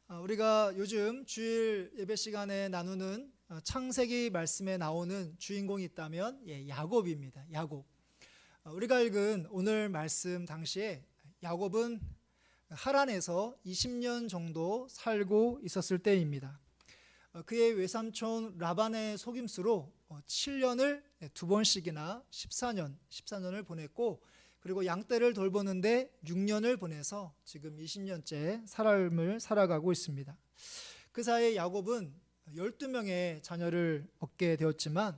우리가 요즘 주일 예배 시간에 나누는 창세기 말씀에 나오는 주인공이 있다면 야곱입니다. 야곱. 우리가 읽은 오늘 말씀 당시에 야곱은 하란에서 20년 정도 살고 있었을 때입니다. 그의 외삼촌 라반의 속임수로 7년을 두 번씩이나 14년을 보냈고, 그리고 양떼를 돌보는데 6년을 보내서 지금 20년째 삶을 살아가고 있습니다. 그 사이에 야곱은 12명의 자녀를 얻게 되었지만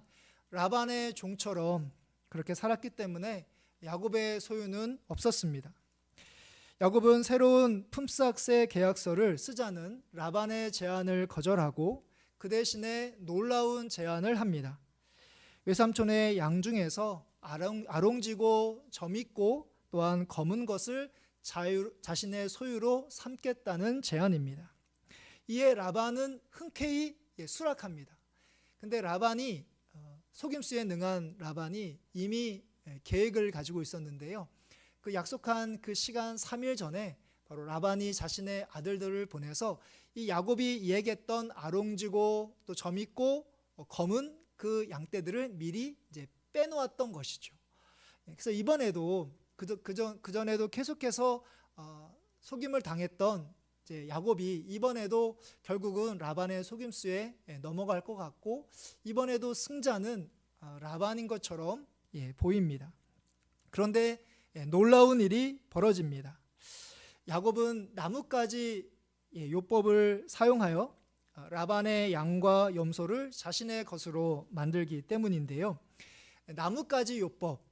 라반의 종처럼 그렇게 살았기 때문에 야곱의 소유는 없었습니다. 야곱은 새로운 품삯의 계약서를 쓰자는 라반의 제안을 거절하고 그 대신에 놀라운 제안을 합니다. 외삼촌의 양 중에서 아롱지고 점있고 또한 검은 것을 자신의 소유로 삼겠다는 제안입니다. 이에 라반은 흔쾌히 수락합니다. 근데 라반이 속임수에 능한 라반이 이미 계획을 가지고 있었는데요. 그 약속한 그 시간 3일 전에 바로 라반이 자신의 아들들을 보내서 이 야곱이 얘기했던 아롱지고 또 점있고 검은 그 양떼들을 미리 이제 빼놓았던 것이죠. 그래서 이번에도 그전에도 계속해서 속임을 당했던 이제 야곱이 이번에도 결국은 라반의 속임수에 넘어갈 것 같고, 이번에도 승자는 라반인 것처럼 보입니다. 그런데 놀라운 일이 벌어집니다. 야곱은 나뭇가지 요법을 사용하여 라반의 양과 염소를 자신의 것으로 만들기 때문인데요. 나뭇가지 요법,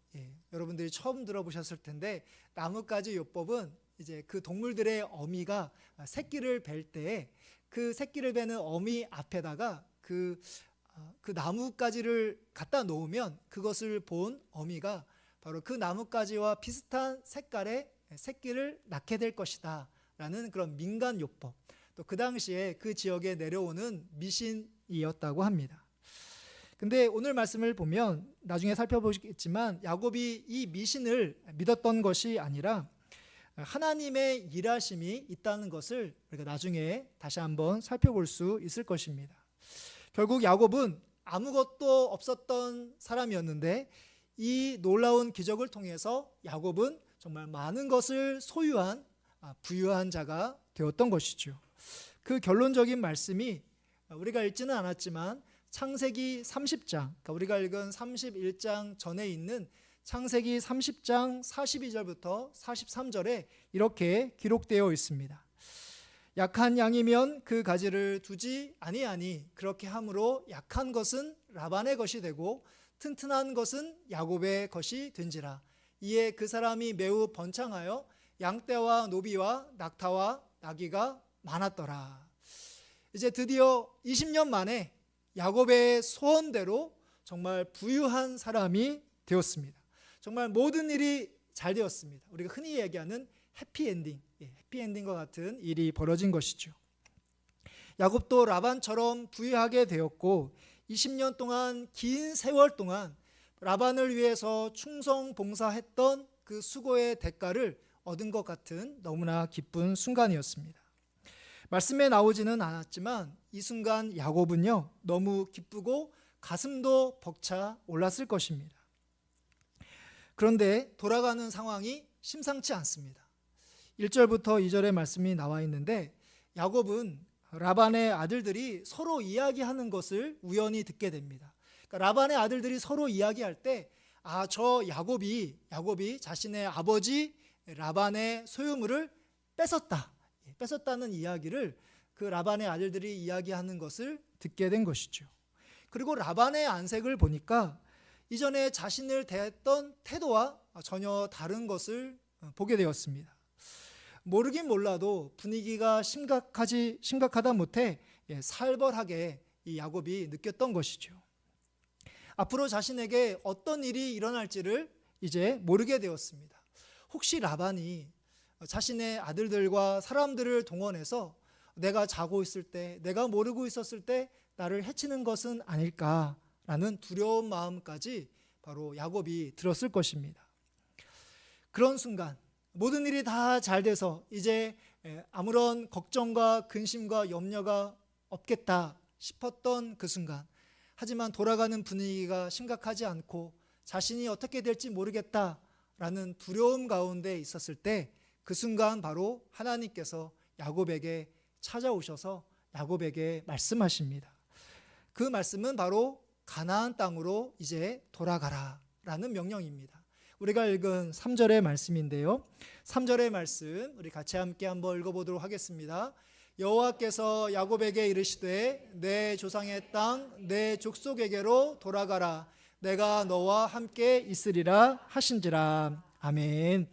여러분들이 처음 들어보셨을 텐데, 나뭇가지 요법은 이제 그 동물들의 어미가 새끼를 뵐 때 그 새끼를 베는 어미 앞에다가 그 나뭇가지를 갖다 놓으면 그것을 본 어미가 바로 그 나뭇가지와 비슷한 색깔의 새끼를 낳게 될 것이다 라는 그런 민간 요법, 또 그 당시에 그 지역에 내려오는 미신이었다고 합니다. 근데 오늘 말씀을 보면 나중에 살펴보시겠지만 야곱이 이 미신을 믿었던 것이 아니라 하나님의 일하심이 있다는 것을 우리가 나중에 다시 한번 살펴볼 수 있을 것입니다. 결국 야곱은 아무것도 없었던 사람이었는데 이 놀라운 기적을 통해서 야곱은 정말 많은 것을 소유한 부유한 자가 되었던 것이죠. 그 결론적인 말씀이 우리가 읽지는 않았지만 창세기 30장, 그러니까 우리가 읽은 31장 전에 있는 창세기 30장 42절부터 43절에 이렇게 기록되어 있습니다. 약한 양이면 그 가지를 두지 아니하니 그렇게 함으로 약한 것은 라반의 것이 되고 튼튼한 것은 야곱의 것이 된지라. 이에 그 사람이 매우 번창하여 양떼와 노비와 낙타와 나귀가 많았더라. 이제 드디어 20년 만에 야곱의 소원대로 정말 부유한 사람이 되었습니다. 정말 모든 일이 잘 되었습니다. 우리가 흔히 얘기하는 해피엔딩, 해피엔딩과 같은 일이 벌어진 것이죠. 야곱도 라반처럼 부유하게 되었고 20년 동안, 긴 세월 동안 라반을 위해서 충성 봉사했던 그 수고의 대가를 얻은 것 같은 너무나 기쁜 순간이었습니다. 말씀에 나오지는 않았지만 이 순간 야곱은요 너무 기쁘고 가슴도 벅차 올랐을 것입니다. 그런데 돌아가는 상황이 심상치 않습니다. 1절부터 2절의 말씀이 나와 있는데 야곱은 라반의 아들들이 서로 이야기하는 것을 우연히 듣게 됩니다. 그러니까 라반의 아들들이 서로 이야기할 때 저 야곱이 자신의 아버지 라반의 소유물을 뺏었다는 이야기를 그 라반의 아들들이 이야기하는 것을 듣게 된 것이죠. 그리고 라반의 안색을 보니까 이전에 자신을 대했던 태도와 전혀 다른 것을 보게 되었습니다. 모르긴 몰라도 분위기가 심각하다 못해 살벌하게 이 야곱이 느꼈던 것이죠. 앞으로 자신에게 어떤 일이 일어날지를 이제 모르게 되었습니다. 혹시 라반이 자신의 아들들과 사람들을 동원해서 내가 자고 있을 때, 내가 모르고 있었을 때 나를 해치는 것은 아닐까라는 두려운 마음까지 바로 야곱이 들었을 것입니다. 그런 순간 모든 일이 다 잘 돼서 이제 아무런 걱정과 근심과 염려가 없겠다 싶었던 그 순간, 하지만 돌아가는 분위기가 심각하지 않고 자신이 어떻게 될지 모르겠다라는 두려움 가운데 있었을 때, 그 순간 바로 하나님께서 야곱에게 찾아오셔서 야곱에게 말씀하십니다. 그 말씀은 바로 가나안 땅으로 이제 돌아가라 라는 명령입니다. 우리가 읽은 3절의 말씀인데요, 3절의 말씀 우리 같이 함께 한번 읽어보도록 하겠습니다. 여호와께서 야곱에게 이르시되 내 조상의 땅 내 족속에게로 돌아가라. 내가 너와 함께 있으리라 하신지라. 아멘.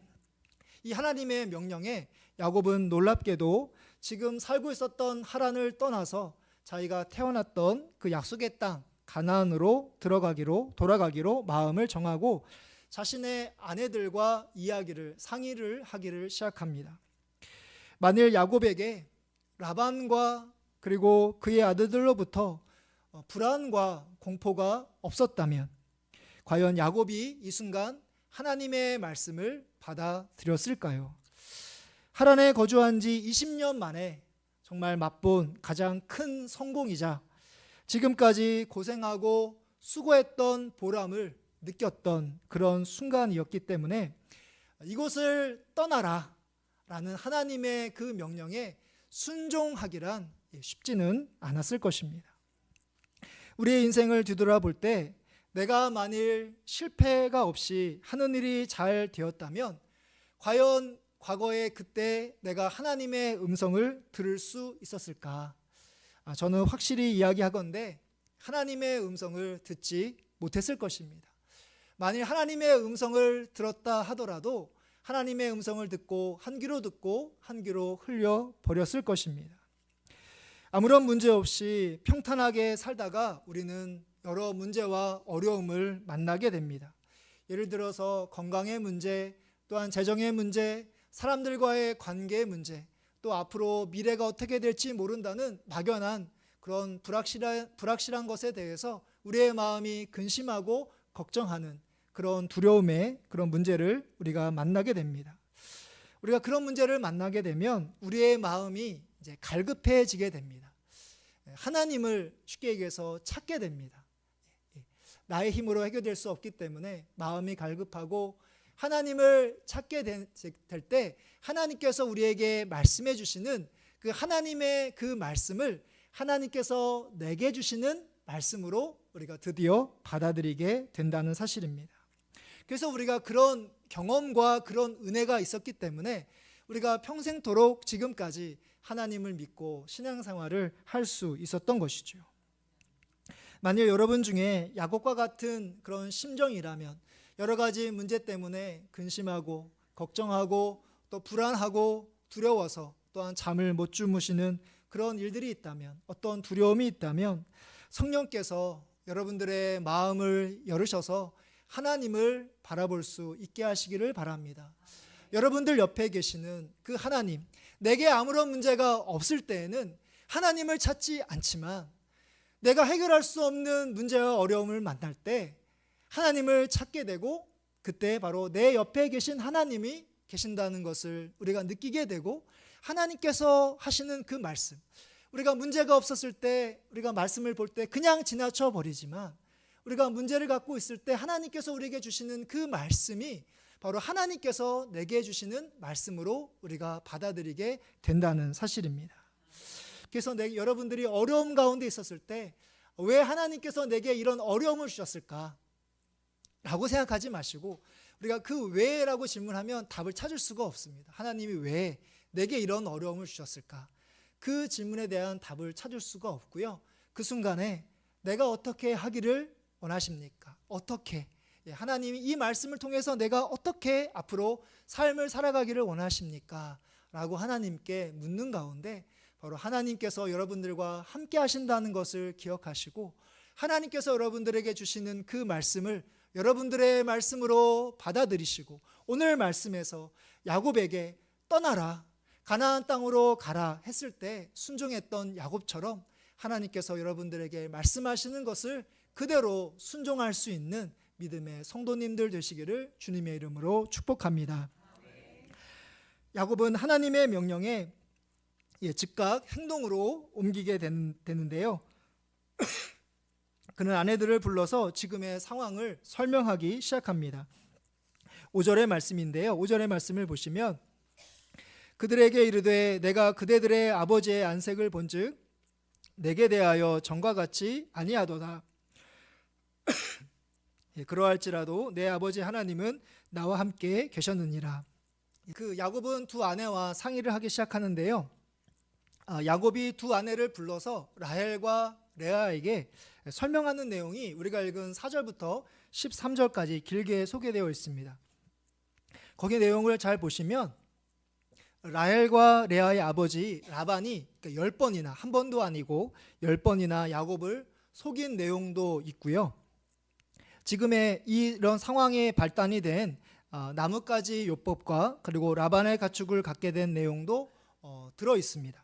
이 하나님의 명령에 야곱은 놀랍게도 지금 살고 있었던 하란을 떠나서 자기가 태어났던 그 약속의 땅 가나안으로 돌아가기로 마음을 정하고 자신의 아내들과 상의를 하기를 시작합니다. 만일 야곱에게 라반과 그리고 그의 아들들로부터 불안과 공포가 없었다면 과연 야곱이 이 순간 하나님의 말씀을 받아들였을까요? 하란에 거주한 지 20년 만에 정말 맛본 가장 큰 성공이자 지금까지 고생하고 수고했던 보람을 느꼈던 그런 순간이었기 때문에 이곳을 떠나라 라는 하나님의 그 명령에 순종하기란 쉽지는 않았을 것입니다. 우리의 인생을 뒤돌아볼 때 내가 만일 실패가 없이 하는 일이 잘 되었다면 과연 과거에 그때 내가 하나님의 음성을 들을 수 있었을까? 저는 확실히 이야기하건대 하나님의 음성을 듣지 못했을 것입니다. 만일 하나님의 음성을 들었다 하더라도 하나님의 음성을 듣고 한 귀로 흘려버렸을 것입니다. 아무런 문제 없이 평탄하게 살다가 우리는 여러 문제와 어려움을 만나게 됩니다. 예를 들어서 건강의 문제, 또한 재정의 문제, 사람들과의 관계의 문제, 또 앞으로 미래가 어떻게 될지 모른다는 막연한 그런 불확실한 것에 대해서 우리의 마음이 근심하고 걱정하는 그런 두려움의 그런 문제를 우리가 만나게 됩니다. 우리가 그런 문제를 만나게 되면 우리의 마음이 이제 갈급해지게 됩니다. 하나님을 쉽게 얘기해서 찾게 됩니다. 나의 힘으로 해결될 수 없기 때문에 마음이 갈급하고 하나님을 찾게 될 때 하나님께서 우리에게 말씀해 주시는 그 하나님의 그 말씀을 하나님께서 내게 주시는 말씀으로 우리가 드디어 받아들이게 된다는 사실입니다. 그래서 우리가 그런 경험과 그런 은혜가 있었기 때문에 우리가 평생토록 지금까지 하나님을 믿고 신앙생활을 할 수 있었던 것이죠. 만일 여러분 중에 야곱과 같은 그런 심정이라면 여러 가지 문제 때문에 근심하고 걱정하고 또 불안하고 두려워서 또한 잠을 못 주무시는 그런 일들이 있다면, 어떤 두려움이 있다면 성령께서 여러분들의 마음을 열으셔서 하나님을 바라볼 수 있게 하시기를 바랍니다. 여러분들 옆에 계시는 그 하나님, 내게 아무런 문제가 없을 때에는 하나님을 찾지 않지만 내가 해결할 수 없는 문제와 어려움을 만날 때 하나님을 찾게 되고 그때 바로 내 옆에 계신 하나님이 계신다는 것을 우리가 느끼게 되고 하나님께서 하시는 그 말씀, 우리가 문제가 없었을 때 우리가 말씀을 볼 때 그냥 지나쳐 버리지만 우리가 문제를 갖고 있을 때 하나님께서 우리에게 주시는 그 말씀이 바로 하나님께서 내게 주시는 말씀으로 우리가 받아들이게 된다는 사실입니다. 그래서 여러분들이 어려움 가운데 있었을 때 왜 하나님께서 내게 이런 어려움을 주셨을까? 라고 생각하지 마시고 우리가 그 왜라고 질문하면 답을 찾을 수가 없습니다. 하나님이 왜 내게 이런 어려움을 주셨을까? 그 질문에 대한 답을 찾을 수가 없고요. 그 순간에 내가 어떻게 하기를 원하십니까? 어떻게? 하나님이 이 말씀을 통해서 내가 어떻게 앞으로 삶을 살아가기를 원하십니까? 라고 하나님께 묻는 가운데 바로 하나님께서 여러분들과 함께 하신다는 것을 기억하시고 하나님께서 여러분들에게 주시는 그 말씀을 여러분들의 말씀으로 받아들이시고 오늘 말씀에서 야곱에게 떠나라, 가나안 땅으로 가라 했을 때 순종했던 야곱처럼 하나님께서 여러분들에게 말씀하시는 것을 그대로 순종할 수 있는 믿음의 성도님들 되시기를 주님의 이름으로 축복합니다. 야곱은 하나님의 명령에 즉각 행동으로 옮기게 되는데요. 그는 아내들을 불러서 지금의 상황을 설명하기 시작합니다. 5절의 말씀인데요. 5절의 말씀을 보시면 그들에게 이르되 내가 그대들의 아버지의 안색을 본즉 내게 대하여 전과 같이 아니하도다. 그러할지라도 내 아버지 하나님은 나와 함께 계셨느니라. 그 야곱은 두 아내와 상의를 하기 시작하는데요. 야곱이 두 아내를 불러서 라헬과 레아에게 설명하는 내용이 우리가 읽은 4절부터 13절까지 길게 소개되어 있습니다. 거기 내용을 잘 보시면 라헬과 레아의 아버지 라반이 10번이나, 한 번도 아니고 10번이나 야곱을 속인 내용도 있고요. 지금의 이런 상황에 발단이 된 나뭇가지 요법과 그리고 라반의 가축을 갖게 된 내용도 들어 있습니다.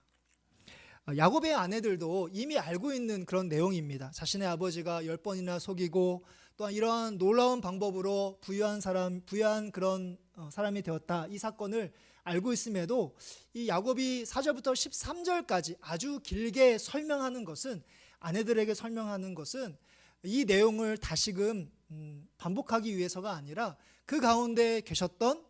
야곱의 아내들도 이미 알고 있는 그런 내용입니다. 자신의 아버지가 10번이나 속이고 또한 이러한 놀라운 방법으로 부유한 그런 사람이 되었다, 이 사건을 알고 있음에도 이 야곱이 4절부터 13절까지 아주 길게 설명하는 것은, 아내들에게 설명하는 것은 이 내용을 다시금 반복하기 위해서가 아니라 그 가운데 계셨던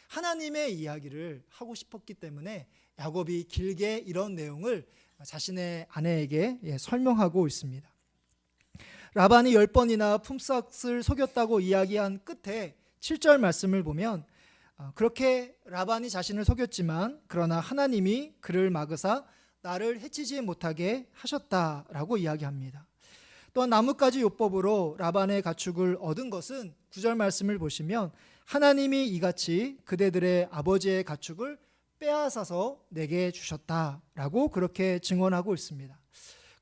하나님의 이야기를 하고 싶었기 때문에 야곱이 길게 이런 내용을 자신의 아내에게 설명하고 있습니다. 라반이 10번이나 품삯을 속였다고 이야기한 끝에 7절 말씀을 보면 그렇게 라반이 자신을 속였지만 그러나 하나님이 그를 막으사 나를 해치지 못하게 하셨다라고 이야기합니다. 또한 나뭇가지 요법으로 라반의 가축을 얻은 것은 9절 말씀을 보시면 하나님이 이같이 그대들의 아버지의 가축을 빼앗아서 내게 주셨다라고 그렇게 증언하고 있습니다.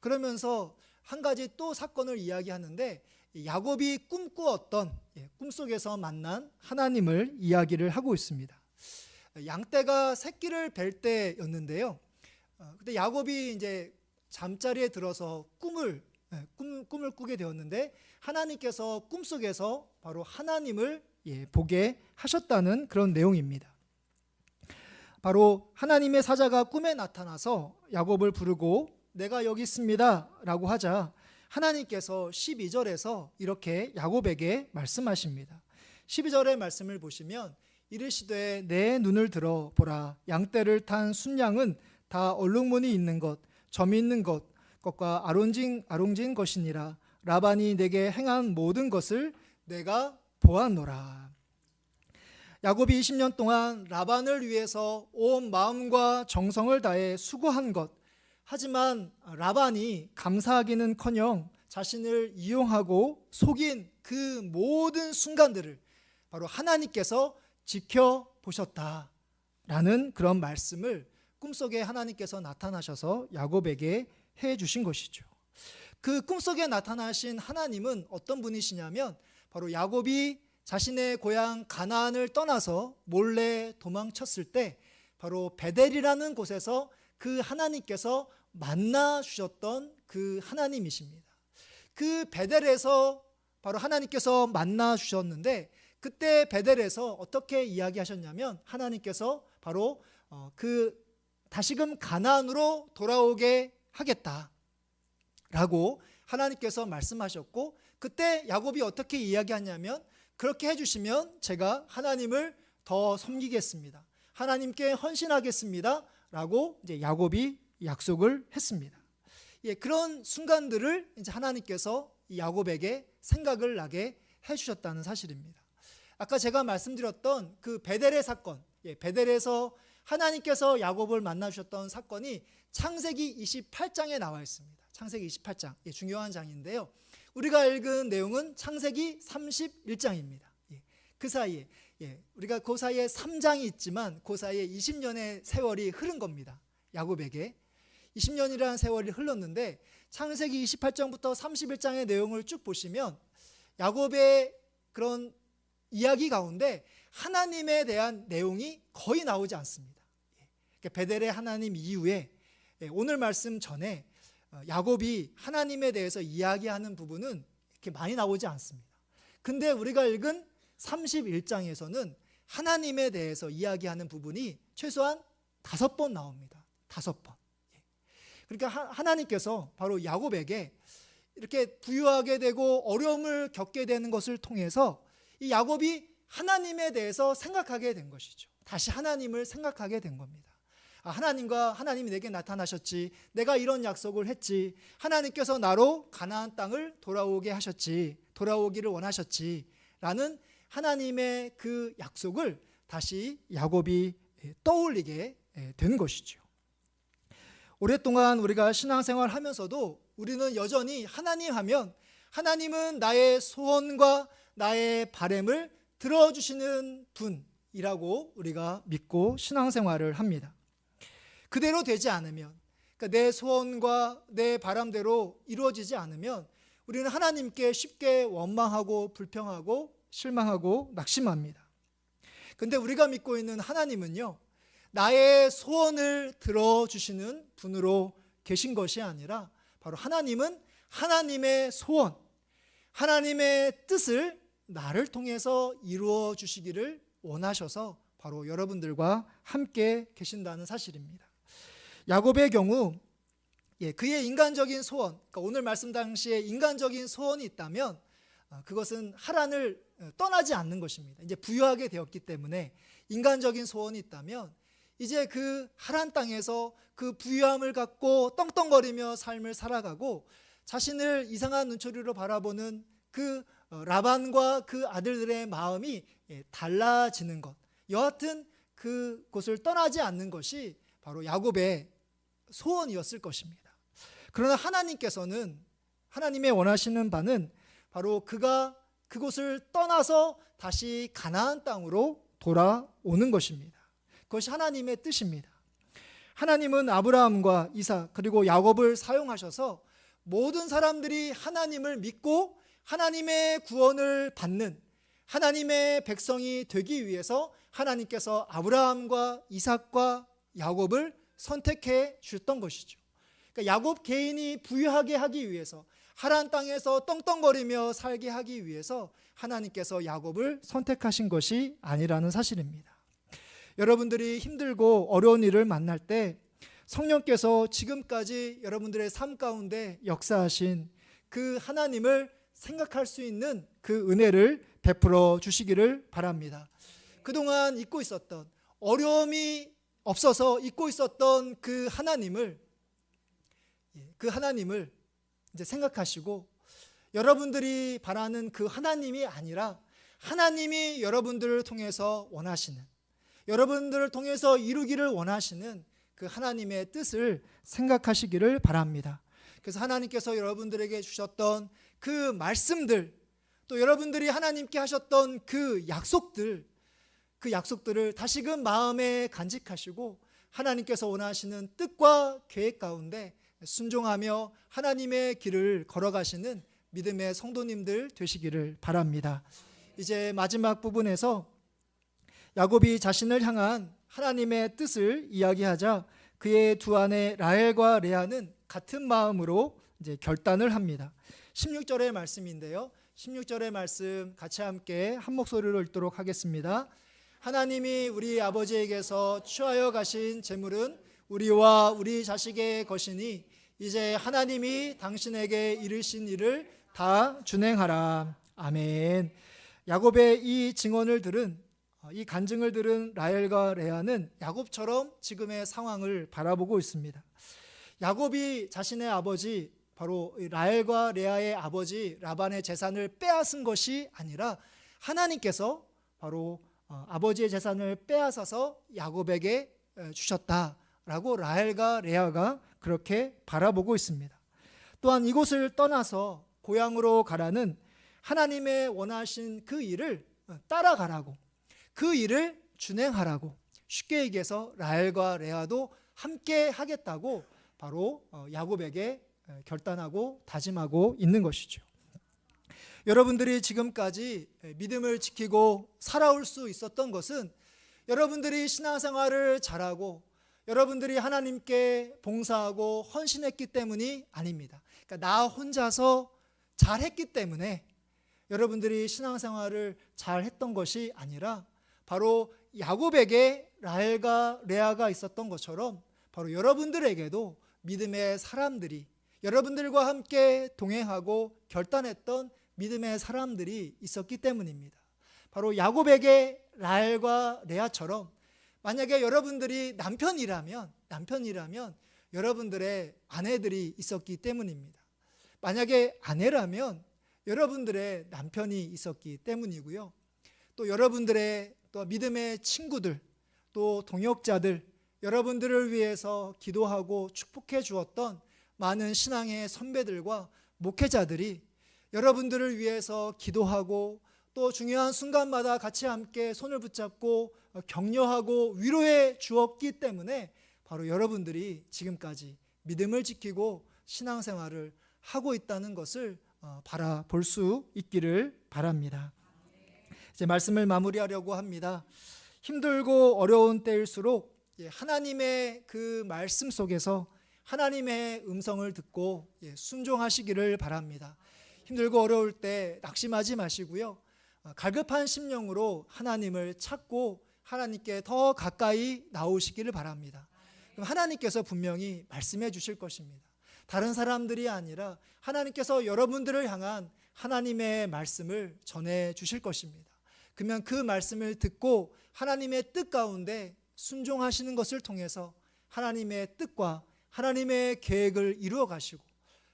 그러면서 한 가지 또 사건을 이야기하는데 야곱이 꿈꾸었던 꿈속에서 만난 하나님을 이야기를 하고 있습니다. 양떼가 새끼를 뵐 때였는데요. 그때 야곱이 이제 잠자리에 들어서 꿈을 꾸게 되었는데 하나님께서 꿈속에서 바로 하나님을 보게 하셨다는 그런 내용입니다. 바로 하나님의 사자가 꿈에 나타나서 야곱을 부르고 내가 여기 있습니다 라고 하자 하나님께서 12절에서 이렇게 야곱에게 말씀하십니다. 12절의 말씀을 보시면 이르시되 내 눈을 들어 보라, 양떼를 탄 순양은 다 얼룩무늬 있는 것, 점이 있는 것과 아롱진 것이니라. 라반이 내게 행한 모든 것을 내가 보았노라. 야곱이 20년 동안 라반을 위해서 온 마음과 정성을 다해 수고한 것, 하지만 라반이 감사하기는커녕 자신을 이용하고 속인 그 모든 순간들을 바로 하나님께서 지켜보셨다라는 그런 말씀을 꿈속에 하나님께서 나타나셔서 야곱에게 해 주신 것이죠. 그 꿈속에 나타나신 하나님은 어떤 분이시냐면 바로 야곱이 자신의 고향 가나안을 떠나서 몰래 도망쳤을 때 바로 베델이라는 곳에서 그 하나님께서 만나 주셨던 그 하나님이십니다. 그 베델에서 바로 하나님께서 만나 주셨는데 그때 베델에서 어떻게 이야기하셨냐면 하나님께서 바로 다시금 가나안으로 돌아오게 하겠다라고 하나님께서 말씀하셨고 그때 야곱이 어떻게 이야기하냐면 그렇게 해주시면 제가 하나님을 더 섬기겠습니다. 하나님께 헌신하겠습니다. 라고 이제 야곱이 약속을 했습니다. 그런 순간들을 이제 하나님께서 야곱에게 생각을 나게 해주셨다는 사실입니다. 아까 제가 말씀드렸던 그 베델의 사건, 베델에서 하나님께서 야곱을 만나주셨던 사건이 창세기 28장에 나와 있습니다. 창세기 28장, 중요한 장인데요. 우리가 읽은 내용은 창세기 31장입니다. 그 사이에 우리가 그 사이에 3장이 있지만 그 사이에 20년의 세월이 흐른 겁니다. 야곱에게 20년이라는 세월이 흘렀는데 창세기 28장부터 31장의 내용을 쭉 보시면 야곱의 그런 이야기 가운데 하나님에 대한 내용이 거의 나오지 않습니다. 베델의 하나님 이후에 오늘 말씀 전에 야곱이 하나님에 대해서 이야기하는 부분은 이렇게 많이 나오지 않습니다. 근데 우리가 읽은 31장에서는 하나님에 대해서 이야기하는 부분이 최소한 5번 나옵니다. 5번. 그러니까 하나님께서 바로 야곱에게 이렇게 부유하게 되고 어려움을 겪게 되는 것을 통해서 이 야곱이 하나님에 대해서 생각하게 된 것이죠. 다시 하나님을 생각하게 된 겁니다. 하나님이 내게 나타나셨지, 내가 이런 약속을 했지, 하나님께서 나로 가나안 땅을 돌아오게 하셨지, 돌아오기를 원하셨지 라는 하나님의 그 약속을 다시 야곱이 떠올리게 된 것이죠. 오랫동안 우리가 신앙생활 하면서도 우리는 여전히 하나님 하면 하나님은 나의 소원과 나의 바람을 들어주시는 분이라고 우리가 믿고 신앙생활을 합니다. 그대로 되지 않으면, 그러니까 내 소원과 내 바람대로 이루어지지 않으면 우리는 하나님께 쉽게 원망하고 불평하고 실망하고 낙심합니다. 근데 우리가 믿고 있는 하나님은요, 나의 소원을 들어주시는 분으로 계신 것이 아니라 바로 하나님은 하나님의 소원, 하나님의 뜻을 나를 통해서 이루어 주시기를 원하셔서 바로 여러분들과 함께 계신다는 사실입니다. 야곱의 경우 그의 인간적인 소원, 그러니까 오늘 말씀 당시에 인간적인 소원이 있다면 그것은 하란을 떠나지 않는 것입니다. 이제 부유하게 되었기 때문에 인간적인 소원이 있다면 이제 그 하란 땅에서 그 부유함을 갖고 떵떵거리며 삶을 살아가고 자신을 이상한 눈초리로 바라보는 그 라반과 그 아들들의 마음이 달라지는 것, 여하튼 그곳을 떠나지 않는 것이 바로 야곱의 소원이었을 것입니다. 그러나 하나님께서는, 하나님의 원하시는 바는 바로 그가 그곳을 떠나서 다시 가나안 땅으로 돌아오는 것입니다. 그것이 하나님의 뜻입니다. 하나님은 아브라함과 이삭 그리고 야곱을 사용하셔서 모든 사람들이 하나님을 믿고 하나님의 구원을 받는 하나님의 백성이 되기 위해서 하나님께서 아브라함과 이삭과 야곱을 선택해 주셨던 것이죠. 그러니까 야곱 개인이 부유하게 하기 위해서, 하란 땅에서 떵떵거리며 살게 하기 위해서 하나님께서 야곱을 선택하신 것이 아니라는 사실입니다. 여러분들이 힘들고 어려운 일을 만날 때 성령께서 지금까지 여러분들의 삶 가운데 역사하신 그 하나님을 생각할 수 있는 그 은혜를 베풀어 주시기를 바랍니다. 그동안 잊고 있었던, 어려움이 없어서 잊고 있었던 그 하나님을 이제 생각하시고 여러분들이 바라는 그 하나님이 아니라 하나님이 여러분들을 통해서 원하시는, 여러분들을 통해서 이루기를 원하시는 그 하나님의 뜻을 생각하시기를 바랍니다. 그래서 하나님께서 여러분들에게 주셨던 그 말씀들, 또 여러분들이 하나님께 하셨던 그 약속들을 다시금 마음에 간직하시고 하나님께서 원하시는 뜻과 계획 가운데 순종하며 하나님의 길을 걸어가시는 믿음의 성도님들 되시기를 바랍니다. 이제 마지막 부분에서 야곱이 자신을 향한 하나님의 뜻을 이야기하자 그의 두 아내 라헬과 레아는 같은 마음으로 이제 결단을 합니다. 16절의 말씀인데요. 16절의 말씀 같이 함께 한 목소리로 읽도록 하겠습니다. 하나님이 우리 아버지에게서 취하여 가신 재물은 우리와 우리 자식의 것이니 이제 하나님이 당신에게 이르신 일을 다 준행하라. 아멘. 야곱의 이 증언을 들은, 이 간증을 들은 라헬과 레아는 야곱처럼 지금의 상황을 바라보고 있습니다. 야곱이 자신의 아버지, 바로 라헬과 레아의 아버지 라반의 재산을 빼앗은 것이 아니라 하나님께서 바로 아버지의 재산을 빼앗아서 야곱에게 주셨다라고 라헬과 레아가 그렇게 바라보고 있습니다. 또한 이곳을 떠나서 고향으로 가라는 하나님의 원하신 그 일을 따라가라고, 그 일을 준행하라고, 쉽게 얘기해서 라헬과 레아도 함께 하겠다고 바로 야곱에게 결단하고 다짐하고 있는 것이죠. 여러분들이 지금까지 믿음을 지키고 살아올 수 있었던 것은 여러분들이 신앙생활을 잘하고 여러분들이 하나님께 봉사하고 헌신했기 때문이 아닙니다. 그러니까 나 혼자서 잘했기 때문에 여러분들이 신앙생활을 잘했던 것이 아니라 바로 야곱에게 라헬과 레아가 있었던 것처럼 바로 여러분들에게도 믿음의 사람들이, 여러분들과 함께 동행하고 결단했던 믿음의 사람들이 있었기 때문입니다. 바로 야곱에게 라헬과 레아처럼 만약에 여러분들이 남편이라면 여러분들의 아내들이 있었기 때문입니다. 만약에 아내라면 여러분들의 남편이 있었기 때문이고요. 또 여러분들의 또 믿음의 친구들, 또 동역자들, 여러분들을 위해서 기도하고 축복해 주었던 많은 신앙의 선배들과 목회자들이 여러분들을 위해서 기도하고 또 중요한 순간마다 같이 함께 손을 붙잡고 격려하고 위로해 주었기 때문에 바로 여러분들이 지금까지 믿음을 지키고 신앙생활을 하고 있다는 것을 바라볼 수 있기를 바랍니다. 이제 말씀을 마무리하려고 합니다. 힘들고 어려운 때일수록 하나님의 그 말씀 속에서 하나님의 음성을 듣고 순종하시기를 바랍니다. 힘들고 어려울 때 낙심하지 마시고요. 갈급한 심령으로 하나님을 찾고 하나님께 더 가까이 나오시기를 바랍니다. 그럼 하나님께서 분명히 말씀해 주실 것입니다. 다른 사람들이 아니라 하나님께서 여러분들을 향한 하나님의 말씀을 전해 주실 것입니다. 그러면 그 말씀을 듣고 하나님의 뜻 가운데 순종하시는 것을 통해서 하나님의 뜻과 하나님의 계획을 이루어 가시고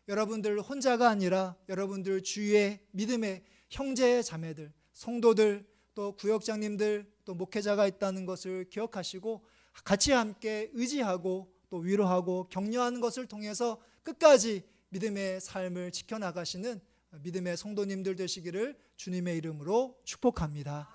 여러분들 혼자가 아니라 여러분들 주위의 믿음의 형제 자매들, 성도들, 또 구역장님들, 또 목회자가 있다는 것을 기억하시고 같이 함께 의지하고 또 위로하고 격려하는 것을 통해서 끝까지 믿음의 삶을 지켜나가시는 믿음의 성도님들 되시기를 주님의 이름으로 축복합니다.